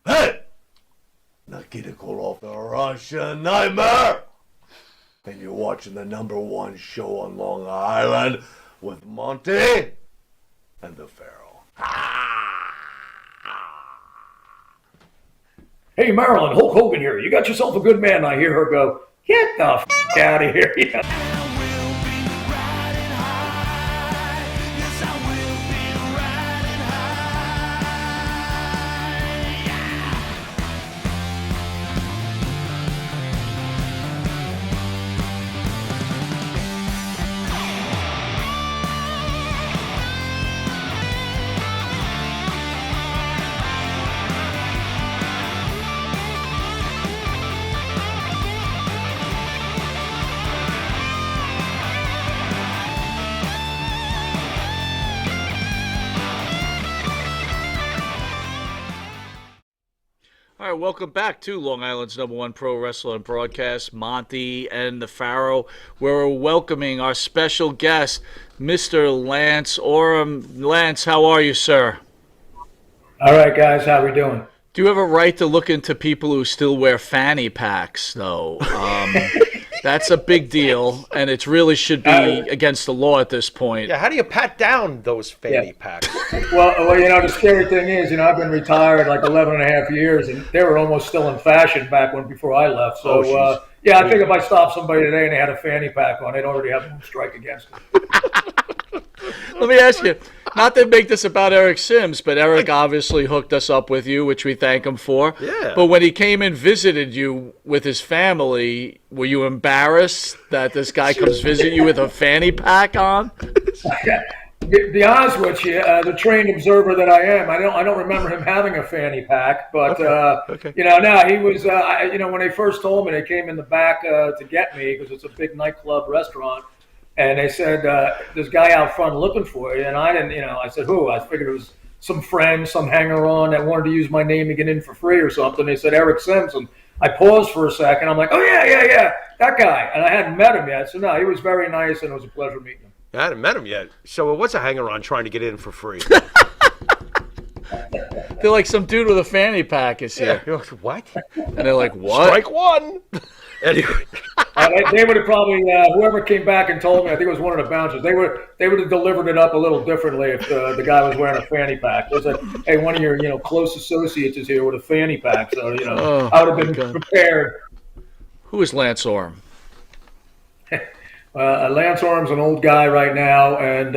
Hey! Nikita Koloff, the Russian Nightmare! And you're watching the #1 show on Long Island with Monte and the Pharaoh. Hey, Marilyn, Hulk Hogan here. You got yourself a good man. I hear her go, get the out of here. All right, welcome back to Long Island's #1 pro wrestling broadcast, Monte and the Pharaoh, where we're welcoming our special guest, Mr. Lance Oram. Lance, how are you, sir? All right, guys, how we doing? Do you have a right to look into people who still wear fanny packs, though? That's a big deal, and it really should be against the law at this point. Yeah, how do you pat down those fanny packs? Well, the scary thing is, I've been retired like 11 and a half years, and they were almost still in fashion before I left. So, I think if I stopped somebody today and they had a fanny pack on, they'd already have a strike against it. Let me ask you, not to make this about Eric Sims, but Eric obviously hooked us up with you, which we thank him for. Yeah. But when he came and visited you with his family, were you embarrassed that this guy comes visit you with a fanny pack on? Be honest with you, the trained observer that I am, I don't remember him having a fanny pack, but Okay. no, he was. When they first told me, they came in the back to get me because it's a big nightclub restaurant. And they said, this guy out front looking for you. And I didn't, I said, who? I figured it was some friend, some hanger-on that wanted to use my name to get in for free or something. They said, Eric Simpson. I paused for a second. I'm like, oh, yeah, that guy. And I hadn't met him yet. So, no, he was very nice, and it was a pleasure meeting him. I hadn't met him yet. So what's a hanger-on trying to get in for free? They're like, some dude with a fanny pack is here. You're like, what? And they're like, what? Strike one. Anyway. They would have probably, whoever came back and told me, I think it was one of the bouncers, they would have delivered it up a little differently if the guy was wearing a fanny pack. They said, hey, one of your close associates is here with a fanny pack. So, I would have been prepared. Who is Lance Oram? Lance Oram's an old guy right now, and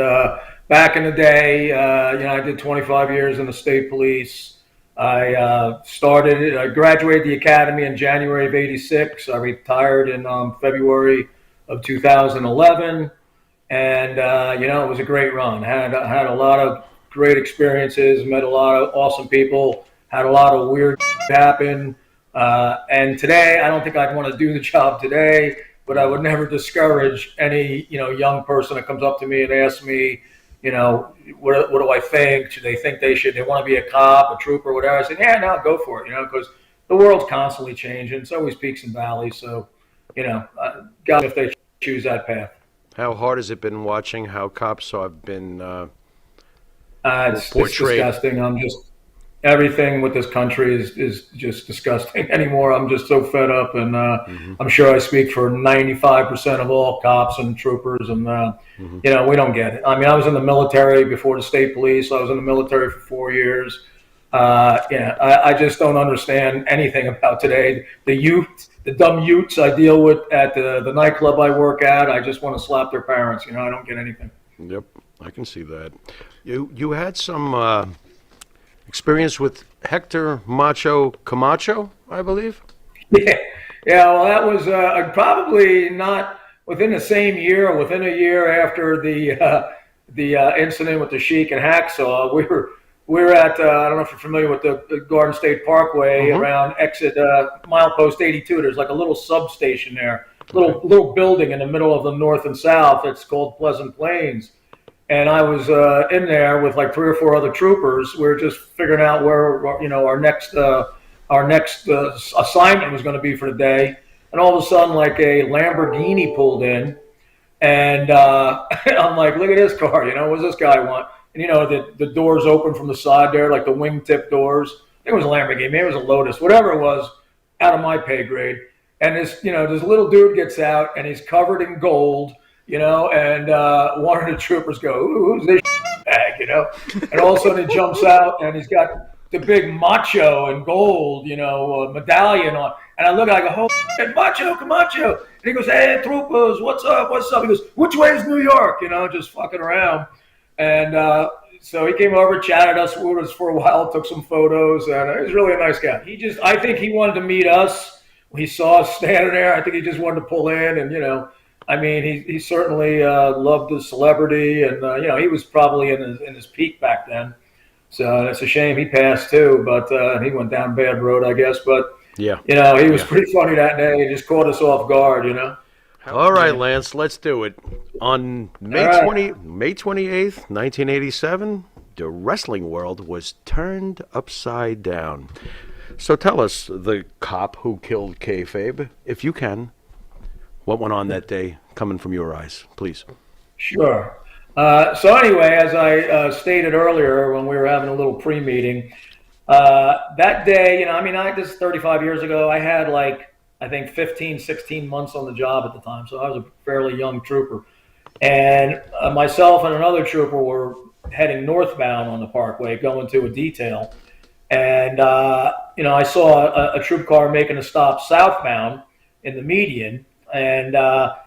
back in the day, I did 25 years in the state police. I graduated the academy in January of '86. I retired in February of 2011, and it was a great run. Had a lot of great experiences, met a lot of awesome people, had a lot of weird happen. And today, I don't think I'd want to do the job today, but I would never discourage any young person that comes up to me and asks me, what do I think? Should they think they want to be a cop, a trooper, whatever? I said, yeah, no, go for it, because the world's constantly changing. It's always peaks and valleys. So, God, if they choose that path. How hard has it been watching how cops have been It's portrayed? disgusting. Everything with this country is just disgusting anymore. I'm just so fed up, and I'm sure I speak for 95% of all cops and troopers, and we don't get it. I mean, I was in the military before the state police. I was in the military for 4 years. I just don't understand anything about today. The youth, the dumb youths I deal with at the nightclub I work at, I just want to slap their parents. I don't get anything. Yep, I can see that. You had some experience with Hector Macho Camacho, I believe? Yeah, well, that was probably not within the same year or within a year after the incident with the Sheik and Hacksaw. We were at, I don't know if you're familiar with the Garden State Parkway around exit milepost 82. There's like a little substation there, little building in the middle of the north and south. It's called Pleasant Plains. And I was in there with like 3 or 4 other troopers. We were just figuring out where our next assignment was going to be for the day. And all of a sudden, like a Lamborghini pulled in, and I'm like, "Look at this car! What does this guy want?" And the doors open from the side there, like the wingtip doors. it was a Lamborghini, maybe it was a Lotus, whatever it was, out of my pay grade. And this little dude gets out and he's covered in gold, and one of the troopers go, "Ooh, who's this bag?" And all of a sudden he jumps out and he's got the big macho and gold, medallion on. And I look and I go, "Holy shit, macho, Camacho." And he goes, "Hey, troopers, what's up? What's up?" He goes, "Which way is New York?" Just fucking around. And so he came over, chatted us with us for a while, took some photos, and he was really a nice guy. I think he wanted to meet us. He saw us standing there. I think he just wanted to pull in, and he certainly loved the celebrity, and he was probably in his peak back then. So it's a shame he passed too, but he went down bad road, I guess. But Yeah. he was pretty funny that day. He just caught us off guard, All right, Lance, let's do it. On May 28th, 1987, the wrestling world was turned upside down. So tell us, the cop who killed Kayfabe, if you can, what went on that day, coming from your eyes, please. Sure. So anyway, as I stated earlier when we were having a little pre-meeting, that day, this is 35 years ago. I had I think 15, 16 months on the job at the time. So I was a fairly young trooper. And myself and another trooper were heading northbound on the Parkway, going to a detail. And, I saw a troop car making a stop southbound in the median. And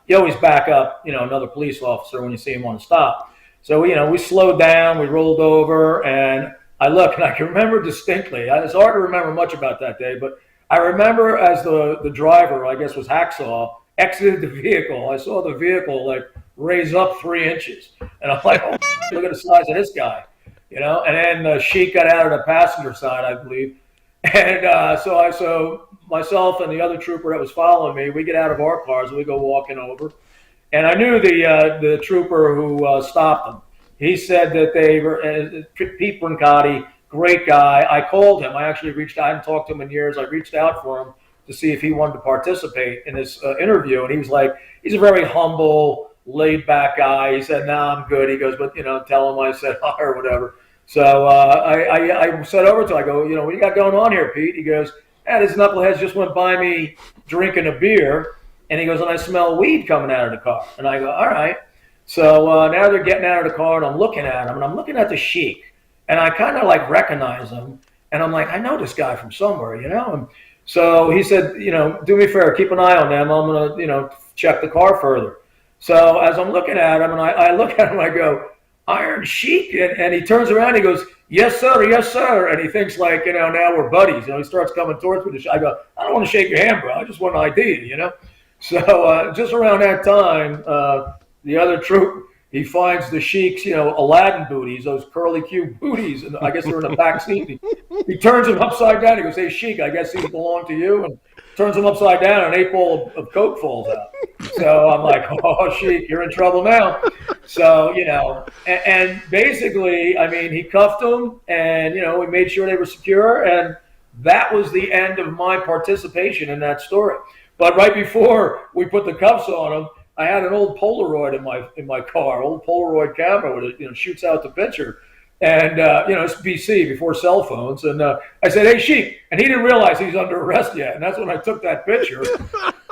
you always back up, another police officer when you see him on a stop. So, we slowed down, we rolled over, and I looked, and I can remember distinctly. It's hard to remember much about that day, but I remember as the driver, I guess was Hacksaw, exited the vehicle. I saw the vehicle raise up 3 inches. And I'm like, oh, look at the size of this guy, And then Sheik got out of the passenger side, I believe. And so myself and the other trooper that was following me, we get out of our cars and we go walking over. And I knew the trooper who stopped them. He said that they were Pete Brancotti, great guy. I called him. I actually reached out. I hadn't talked to him in years. I reached out for him to see if he wanted to participate in this interview. And he was like, he's a very humble, laid back guy. He said, "No, I'm good." He goes, "But, tell him I said hi," or whatever. So I said over to him, I go, "What do you got going on here, Pete?" He goes, "This knuckleheads just went by me drinking a beer." And he goes, "And I smell weed coming out of the car." And I go, "All right." So now they're getting out of the car, and I'm looking at him, and I'm looking at the Sheik. And I kind of recognize him. And I'm like, I know this guy from somewhere, And so he said, "Do me a favor, keep an eye on them. I'm going to, check the car further." So as I'm looking at him, and I look at him, I go, "Iron Sheik?" And he turns around, he goes, "Yes, sir, yes, sir." And he thinks now we're buddies. He starts coming towards me. I go, "I don't want to shake your hand, bro. I just want an ID, So just around that time, the other troop, he finds the Sheik's, Aladdin booties, those curly Q booties, and I guess they're in the back seat. He turns them upside down. He goes, "Hey, Sheik, I guess these belong to you." And turns them upside down, and an 8-ball of Coke falls out. So I'm like, "Oh, Sheik, you're in trouble now." So, and basically, he cuffed them, and, we made sure they were secure, and that was the end of my participation in that story. But right before we put the cuffs on them, I had an old Polaroid in my car, old Polaroid camera with it, shoots out the picture. And, it's BC, before cell phones. And I said, "Hey, Sheik." And he didn't realize he's under arrest yet. And that's when I took that picture.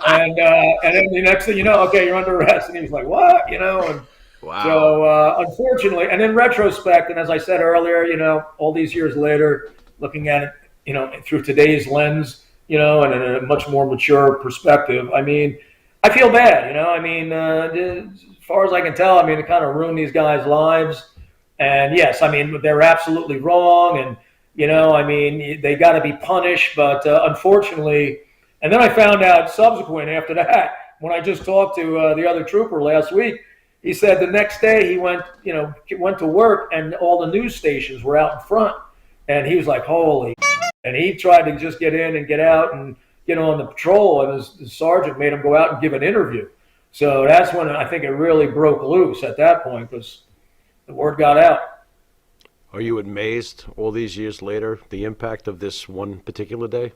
And then the next thing you know, "Okay, you're under arrest." And he was like, "What?" And Wow. so unfortunately, and in retrospect, and as I said earlier, all these years later, looking at it, through today's lens, and in a much more mature perspective, I feel bad, as far as I can tell, it kind of ruined these guys' lives. And yes, they're absolutely wrong. And, they got to be punished. But unfortunately, and then I found out subsequent after that, when I just talked to the other trooper last week, he said the next day he went to work and all the news stations were out in front. And he was like, "Holy," and he tried to just get in and get out and get on the patrol, and his sergeant made him go out and give an interview. So that's when I think it really broke loose at that point, because the word got out. Are you amazed all these years later, the impact of this one particular day?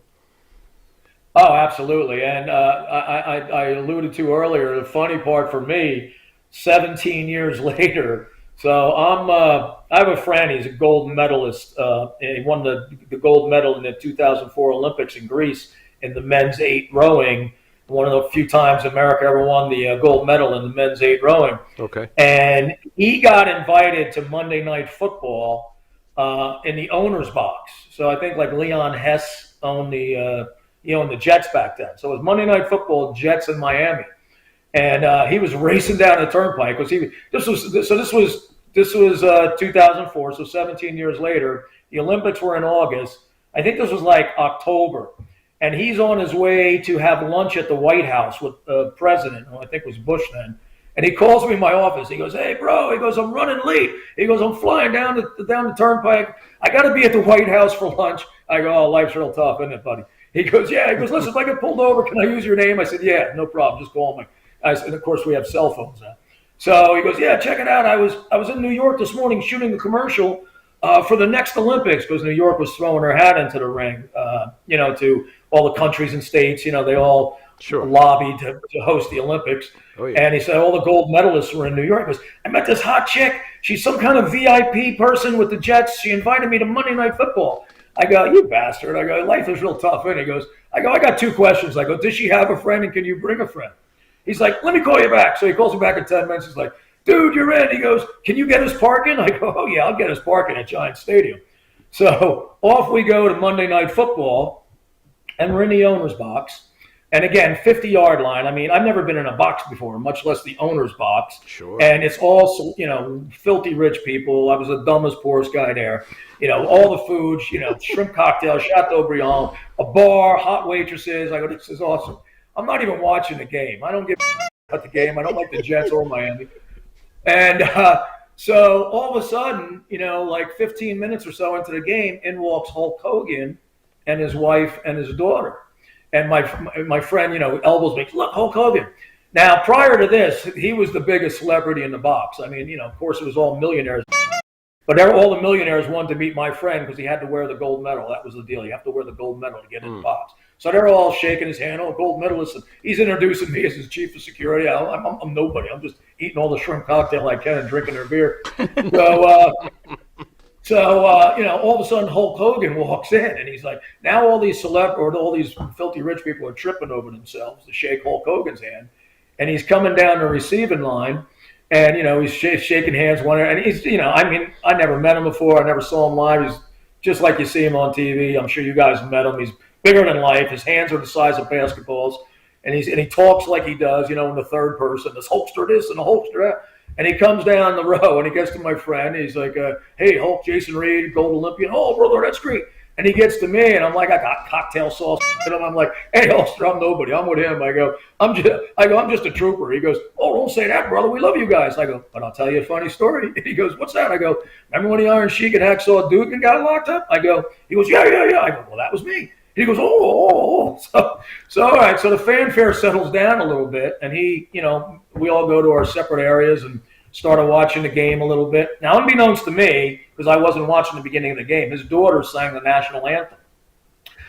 Oh, absolutely. And I alluded to earlier, the funny part for me, 17 years later, So I have a friend. He's a gold medalist. And he won the gold medal in the 2004 Olympics in Greece in the men's 8 rowing. One of the few times America ever won the gold medal in the men's 8 rowing. Okay. And he got invited to Monday Night Football in the owner's box. So I think like Leon Hess owned he owned the Jets back then. So it was Monday Night Football, Jets in Miami. And he was racing down the turnpike because this was 2004, so 17 years later. The Olympics were in August. I think this was like October, and he's on his way to have lunch at the White House with the president, who I think was Bush then. And he calls me in my office. He goes, "Hey, bro," he goes, "I'm running late." He goes, "I'm flying down the turnpike. I got to be at the White House for lunch." I go, "Oh, life's real tough, isn't it, buddy?" He goes, "Yeah." He goes, "Listen, if I get pulled over, can I use your name?" I said, "Yeah, no problem. Just call me." And of course, we have cell phones now. So he goes, "Yeah, check it out. I was in New York this morning shooting a commercial for the next Olympics," because New York was throwing her hat into the ring, to all the countries and states. They all lobbied to host the Olympics. Oh, yeah. And he said all the gold medalists were in New York. He goes, "I met this hot chick. She's some kind of VIP person with the Jets. She invited me to Monday Night Football." I go, "You bastard." I go, "Life is real tough." And he goes, I got 2 questions. I go, "Does she have a friend, and can you bring a friend?" He's like, "Let me call you back." So he calls me back in 10 minutes. He's like, "Dude, you're in." He goes, "Can you get us parking?" I go, "Oh, yeah, I'll get us parking at Giant Stadium." So off we go to Monday Night Football, and we're in the owner's box. And again, 50-yard line. I mean, I've never been in a box before, much less the owner's box. Sure. And it's all, filthy rich people. I was the dumbest, poorest guy there. All the foods, shrimp cocktail, Chateaubriand, a bar, hot waitresses. I go, "This is awesome." I'm not even watching the game. I don't give a about the game. I don't like the Jets or Miami. And so all of a sudden, like 15 minutes or so into the game, in walks Hulk Hogan and his wife and his daughter. And my friend, elbows me, "Look, Hulk Hogan." Now, prior to this, he was the biggest celebrity in the box. I mean, of course, it was all millionaires. But all the millionaires wanted to meet my friend because he had to wear the gold medal. That was the deal. You have to wear the gold medal to get in the box. So they're all shaking his hand. "Oh, gold medalist." And he's introducing me as his chief of security. I'm nobody. I'm just eating all the shrimp cocktail I can and drinking their beer. So, all of a sudden Hulk Hogan walks in, and he's like, now all these all these filthy rich people are tripping over themselves to shake Hulk Hogan's hand. And he's coming down the receiving line, and, he's shaking hands. And he's, I never met him before. I never saw him live. He's just like you see him on TV. I'm sure you guys met him. He's bigger than life. His hands are the size of basketballs. And he talks like he does, in the third person. This Hulkster this and the Hulkster that. And he comes down the row, and he gets to my friend. He's like, "Hey, Hulk, Jason Reed, gold Olympian." "Oh, brother, that's great." And he gets to me, and I'm like, I got cocktail sauce in him. I'm like, "Hey, Hulkster, I'm nobody. I'm with him." I go, I'm just a trooper." He goes, "Oh, don't say that, brother. We love you guys." I go, "But I'll tell you a funny story." He goes, "What's that?" I go, "Remember when the Iron Sheik and Hacksaw Duke got locked up?" He goes, "Yeah. I go, "Well, that was me." He goes, oh. So all right. So the fanfare settles down a little bit, and we all go to our separate areas and started watching the game a little bit. Now, unbeknownst to me, because I wasn't watching the beginning of the game, his daughter sang the national anthem.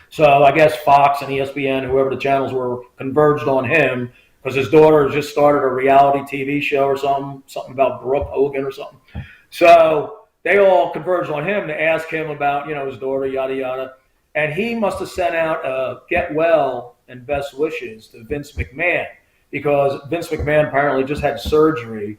So I guess Fox and ESPN, whoever the channels were, converged on him because his daughter just started a reality TV show or something about Brooke Hogan or something. So they all converged on him to ask him about, his daughter, yada, yada. And he must have sent out get well and best wishes to Vince McMahon, because Vince McMahon apparently just had surgery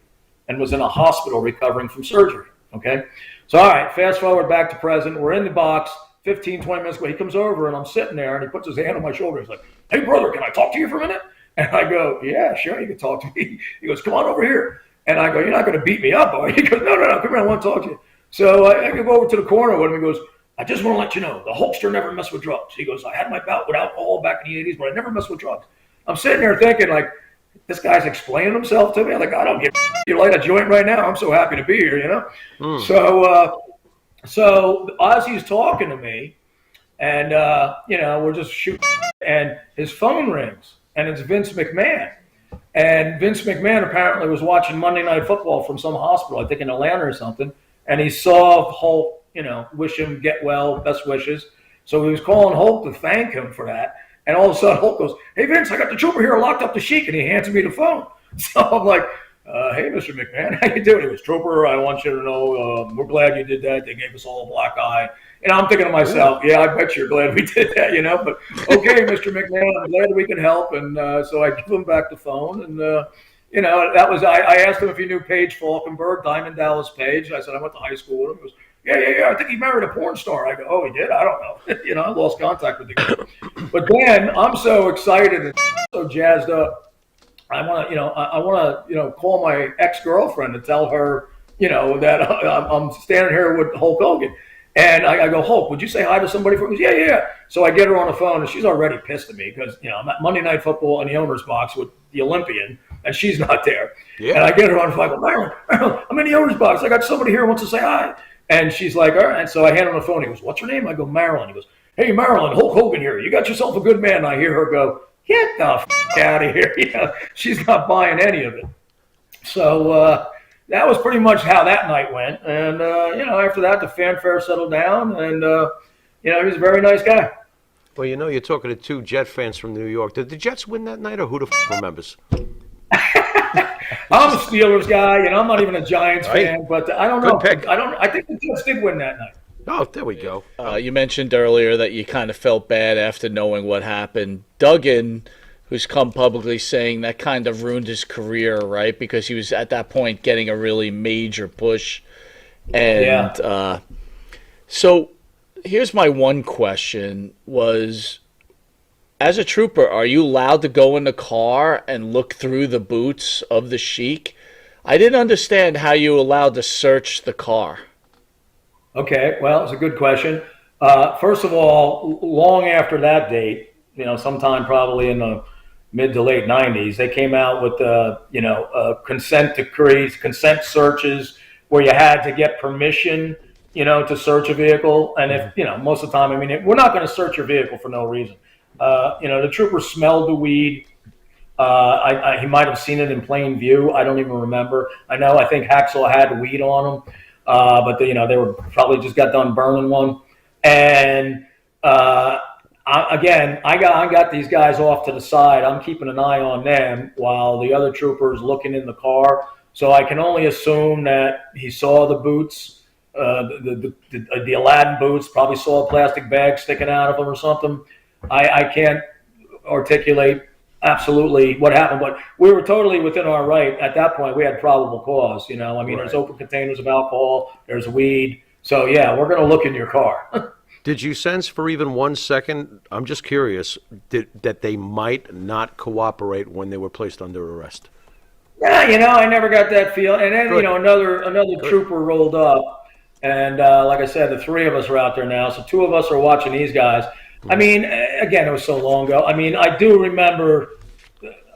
and was in a hospital recovering from surgery. Okay. So, all right, fast forward back to present. We're in the box 15, 20 minutes ago. He comes over, and I'm sitting there, and he puts his hand on my shoulder. He's like, "Hey, brother, can I talk to you for a minute?" And I go, "Yeah, sure, you can talk to me." He goes, "Come on over here." And I go, "You're not going to beat me up, boy." He goes, No, come here, I want to talk to you. So I go over to the corner with him. He goes, "I just want to let you know, the Hulkster never messed with drugs." He goes, "I had my bout with alcohol back in the 80s, but I never messed with drugs." I'm sitting there thinking, like, this guy's explaining himself to me. I'm like, I don't give you light a joint right now. I'm so happy to be here, So as he's talking to me, and, we're just shooting, and his phone rings, and it's Vince McMahon. And Vince McMahon apparently was watching Monday Night Football from some hospital, I think in Atlanta or something, and he saw Hulk, wish him get well, best wishes. So he was calling Hulk to thank him for that. And all of a sudden, Hulk goes, "Hey, Vince, I got the trooper here locked up the Sheik," and he hands me the phone. So I'm like, Hey, Mr. McMahon, how you doing? He goes, Trooper, I want you to know we're glad you did that. They gave us all a black eye. And I'm thinking to myself, yeah, I bet you're glad we did that, But okay, Mr. McMahon, I'm glad we can help. And so I give him back the phone. And, that was, I asked him if he knew Paige Falkenberg, Diamond Dallas Page. I said, I went to high school with him. He goes, yeah. I think he married a porn star. I go, oh, he did? I don't know. I lost contact with the guy. But then I'm so excited and so jazzed up. I want to, call my ex-girlfriend and tell her, that I'm standing here with Hulk Hogan. And I go, Hulk, would you say hi to somebody for me? Yeah. So I get her on the phone, and she's already pissed at me because, I'm at Monday Night Football in the owner's box with the Olympian, and she's not there. Yeah. And I get her on the phone. I go, Marilyn, I'm in the owner's box. I got somebody here who wants to say hi. And she's like, all right. And so I hand him the phone. He goes, what's her name? I go, Marilyn. He goes, hey, Marilyn, Hulk Hogan here. You got yourself a good man. And I hear her go, get the out of here. She's not buying any of it. So that was pretty much how that night went. And, after that, the fanfare settled down. And, he was a very nice guy. Well, you're talking to two Jet fans from New York. Did the Jets win that night, or who the remembers? I'm a Steelers guy, and I'm not even a Giants fan, but I don't know. Pick. I think the Jets did win that night. Oh, there we go. You mentioned earlier that you kind of felt bad after knowing what happened. Duggan, who's come publicly saying that kind of ruined his career, right? Because he was at that point getting a really major push. And so here's my one question was, as a trooper, are you allowed to go in the car and look through the boots of the Sheik? I didn't understand how you were allowed to search the car. Okay, well, it's a good question. First of all, long after that date, sometime probably in the mid to late 90s, they came out with, consent decrees, consent searches where you had to get permission, to search a vehicle. And if, most of the time, we're not going to search your vehicle for no reason. The trooper smelled the weed. He might have seen it in plain view. I don't even remember. I think Hacksaw had weed on him, but they were probably just got done burning one. And I got these guys off to the side. I'm keeping an eye on them while the other trooper's looking in the car. So I can only assume that he saw the boots, the Aladdin boots. Probably saw a plastic bag sticking out of them or something. I can't articulate absolutely what happened, but we were totally within our right. At that point, we had probable cause, There's open containers of alcohol, there's weed. So, yeah, we're going to look in your car. Did you sense for even 1 second, I'm just curious, that they might not cooperate when they were placed under arrest? Yeah, I never got that feel. And then, Good. Another Good. Trooper rolled up. And like I said, the three of us are out there now. So two of us are watching these guys. Again, it was so long ago. I do remember,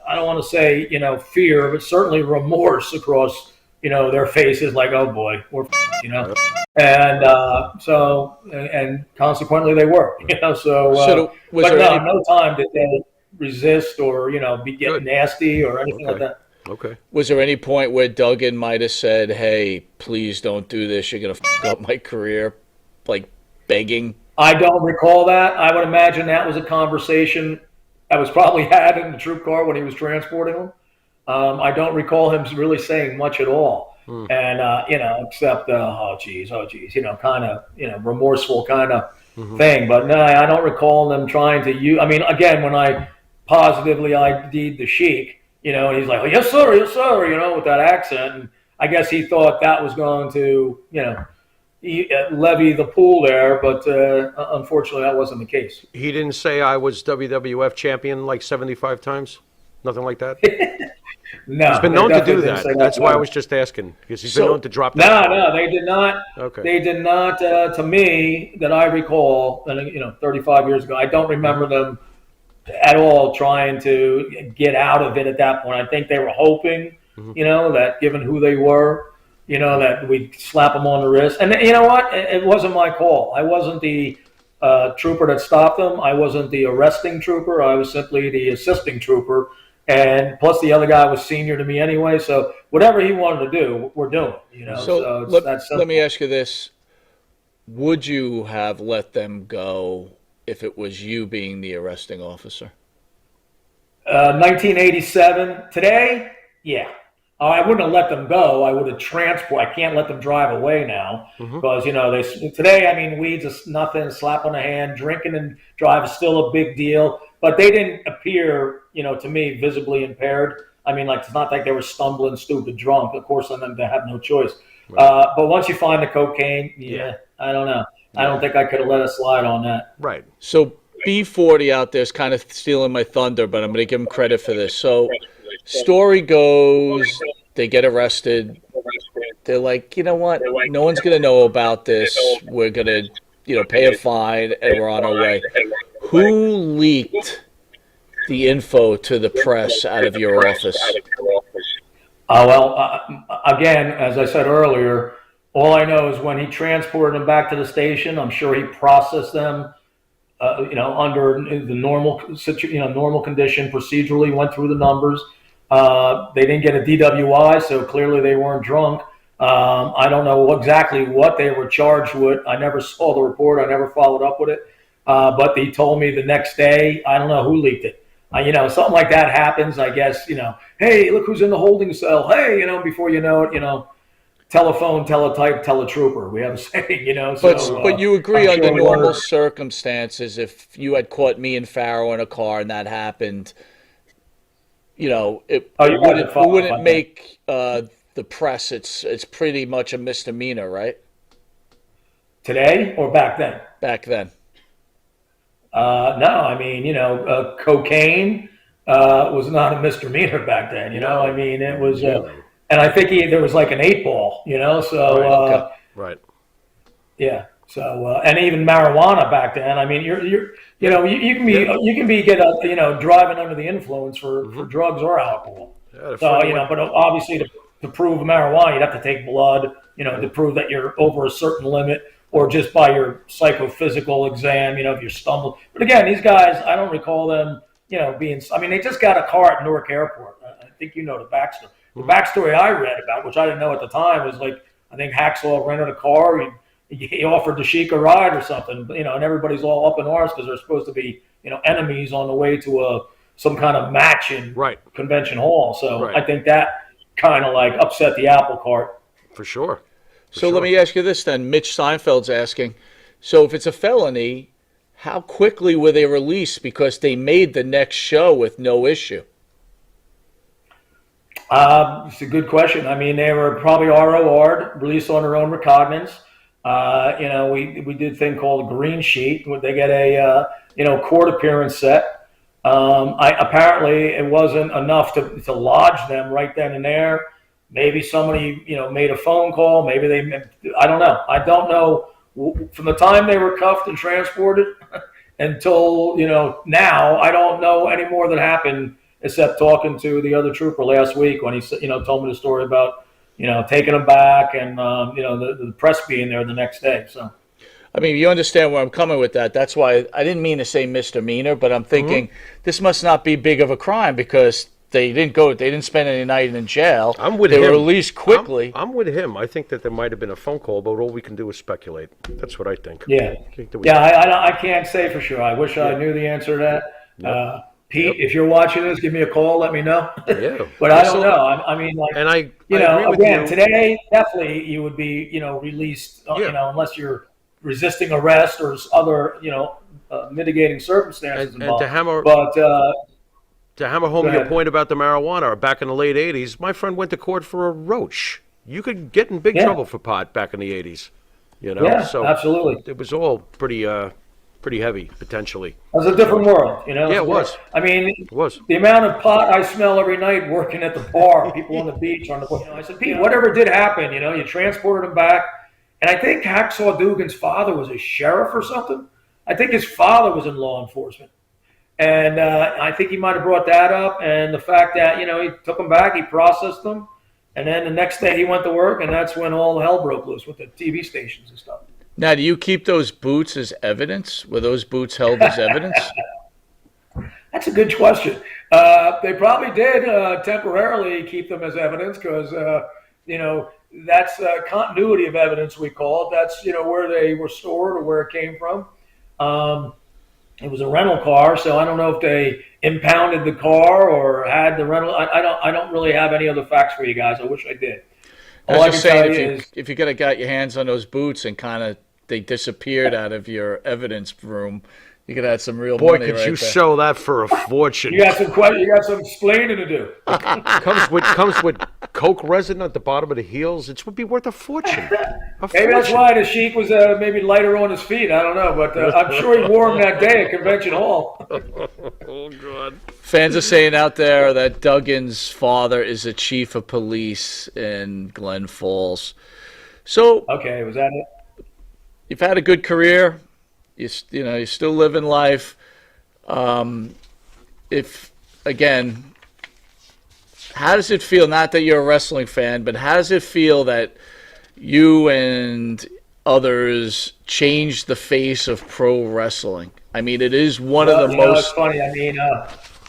I don't want to say, fear, but certainly remorse across, their faces like, oh boy, we're, and and consequently they were, no time did they resist or, be getting nasty or anything like that. Okay. Was there any point where Duggan might have said, hey, please don't do this, you're going to f*** up my career, like begging? I don't recall that. I would imagine that was a conversation that was probably had in the troop car when he was transporting them. I don't recall him really saying much at all. And, except, oh, geez, kind of, remorseful kind of thing. But no, I don't recall them trying to use, again, when I positively ID'd the Sheik, and he's like, oh, yes, sir, with that accent. And I guess he thought that was going to, levy the pool there, but unfortunately that wasn't the case. He didn't say I was WWF champion like 75 times? Nothing like that? No. He's been known to do that. That's why I was just asking, because he's been known to drop that. No, they did not. Okay. They did not, to me, that I recall, 35 years ago, I don't remember them at all trying to get out of it at that point. I think they were hoping, that given who they were, that we'd slap them on the wrist. And you know what? It wasn't my call. I wasn't the trooper that stopped them. I wasn't the arresting trooper. I was simply the assisting trooper. And plus the other guy was senior to me anyway. So whatever he wanted to do, we're doing. So let me ask you this. Would you have let them go if it was you being the arresting officer? 1987. Today, yeah. I wouldn't have let them go. I would have transport. I can't let them drive away now because they today. I mean, weeds is nothing. Slap on the hand. Drinking and drive is still a big deal. But they didn't appear, to me, visibly impaired. I mean, like it's not like they were stumbling, stupid, drunk. Of course, on them they have no choice. Right. But once you find the cocaine, I don't know. I don't think I could have let it slide on that. Right. So B40 out there is kind of stealing my thunder, but I'm going to give him credit for this. So story goes, they get arrested. They're like, you know what? No one's going to know about this. We're going to, pay a fine, and we're on our way. Who leaked the info to the press out of your office? Again, as I said earlier, all I know is when he transported them back to the station, I'm sure he processed them, under the normal condition, procedurally went through the numbers. They didn't get a DWI, so clearly they weren't drunk. I don't know exactly what they were charged with. I never saw the report. I never followed up with it. But they told me the next day, I don't know who leaked it. Something like that happens, I guess, hey, look who's in the holding cell. Hey, before you know it, telephone, teletype, teletrooper. We have a saying, But you agree under normal circumstances, if you had caught me and Pharaoh in a car and that happened, it wouldn't make the press. It's pretty much a misdemeanor, right? Today or back then? Back then. No, I mean, cocaine was not a misdemeanor back then. I mean, it was, and I think there was like an 8-ball, so right. Yeah. So and even marijuana back then. I mean, you can be driving under the influence for drugs or alcohol. Yeah, so but obviously to prove marijuana, you'd have to take blood, to prove that you're over a certain limit. Or just by your psychophysical exam, if you're stumbling. But again, these guys, I don't recall them, being. I mean, they just got a car at Newark Airport. I think the backstory. The backstory I read about, which I didn't know at the time, was like I think Hacksaw rented a car. He offered the Sheik a ride or something, and everybody's all up in arms because they're supposed to be, enemies on the way to some kind of match in Convention Hall. So I think that kind of like upset the apple cart. For sure. So let me ask you this then. Mitch Seinfeld's asking, so if it's a felony, how quickly were they released? Because they made the next show with no issue. It's a good question. I mean, they were probably ROR'd, released on their own recognizance. We did a thing called a green sheet. They get a, court appearance set. Apparently it wasn't enough to lodge them right then and there. Maybe somebody, made a phone call. Maybe I don't know. I don't know from the time they were cuffed and transported until, now, I don't know any more that happened except talking to the other trooper last week when he, told me the story about, taking them back and, the press being there the next day. So, I mean, you understand where I'm coming with that. That's why I didn't mean to say misdemeanor, but I'm thinking this must not be big of a crime because they didn't spend any night in jail. I'm with him. They were released quickly. I'm with him. I think that there might have been a phone call, but all we can do is speculate. That's what I think. Yeah. I can't say for sure. I wish I knew the answer to that. Pete, if you're watching this, give me a call. Let me know. Yeah. But I don't know. I mean, like, and I agree with you. Today, definitely you would be, released, unless you're resisting arrest or other, mitigating circumstances involved. To hammer home your point about the marijuana, back in the late 80s, my friend went to court for a roach. You could get in big trouble for pot back in the 80s. Yeah, so absolutely. It was all pretty heavy, potentially. It was a different world, Yeah, it was. I mean, it was. The amount of pot I smell every night working at the bar, people on the beach, on the boat. I said, Pete, whatever did happen, you transported them back. And I think Hacksaw Dugan's father was a sheriff or something. I think his father was in law enforcement. And I think he might have brought that up, and the fact that, he took them back, he processed them, and then the next day he went to work, and that's when all hell broke loose with the TV stations and stuff. Now, do you keep those boots as evidence? Were those boots held as evidence? That's a good question. They probably did temporarily keep them as evidence because, that's continuity of evidence, we call it. That's, where they were stored or where it came from. It was a rental car, so I don't know if they impounded the car or had the rental. I don't really have any other facts for you guys. I wish I did. I All was I just can saying, tell you is if you could have got your hands on those boots and kind of they disappeared out of your evidence room, you could have had some real Boy, money could right you there. sell that for a fortune. you got some explaining to do. comes with coke resin at the bottom of the heels. It would be worth a fortune. Maybe that's why the Sheik was maybe lighter on his feet. I don't know, but I'm sure he wore them that day at Convention Hall. Oh God. Fans are saying out there that Duggan's father is a chief of police in Glen Falls. So Okay, was that it? you've had a good career. You're still living life. If again, how does it feel? Not that you're a wrestling fan, but how does it feel that you and others changed the face of pro wrestling? I mean, it is one of the It's most. funny. I mean,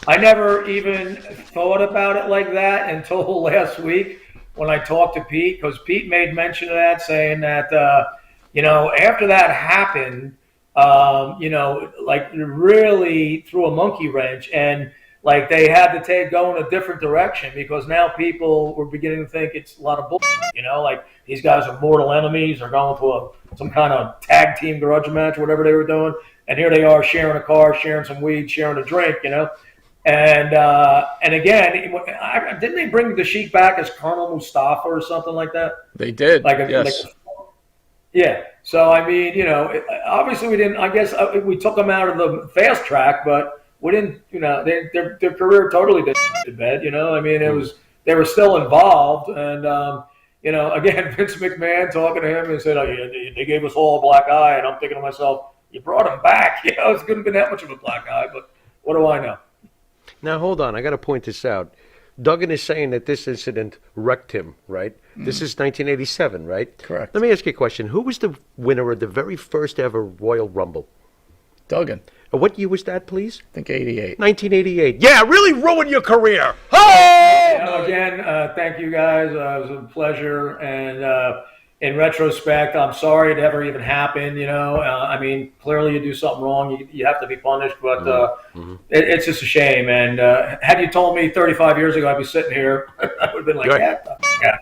I never even thought about it like that until last week when I talked to Pete, because Pete made mention of that, saying that after that happened, like really threw a monkey wrench, and like they had to go in a different direction because now people were beginning to think it's a lot of bullshit. Like these guys are mortal enemies. They're going to some kind of tag team grudge match, whatever they were doing, and here they are sharing a car, sharing some weed, sharing a drink. And again, didn't they bring the Sheik back as Colonel Mustafa or something like that? They did. Yes. Yeah. So I mean, obviously we didn't. I guess we took them out of the fast track, but we didn't. Their career totally did bad. I mean, they were still involved, and again, Vince McMahon talking to him and said, "Oh, yeah, they gave us all a black eye," and I'm thinking to myself, "You brought him back. It couldn't have been that much of a black eye, but what do I know?" Now hold on, I got to point this out. Duggan is saying that this incident wrecked him, right? This is 1987, right? Correct. Let me ask you a question. Who was the winner of the very first ever Royal Rumble? Duggan. What year was that, please? I think 88. 1988. Yeah, really ruined your career. Again, thank you guys. It was a pleasure. And in retrospect, I'm sorry it ever even happened. I mean, clearly you do something wrong, you have to be punished. But it's just a shame. And had you told me 35 years ago I'd be sitting here, I would have been like, Right. yeah.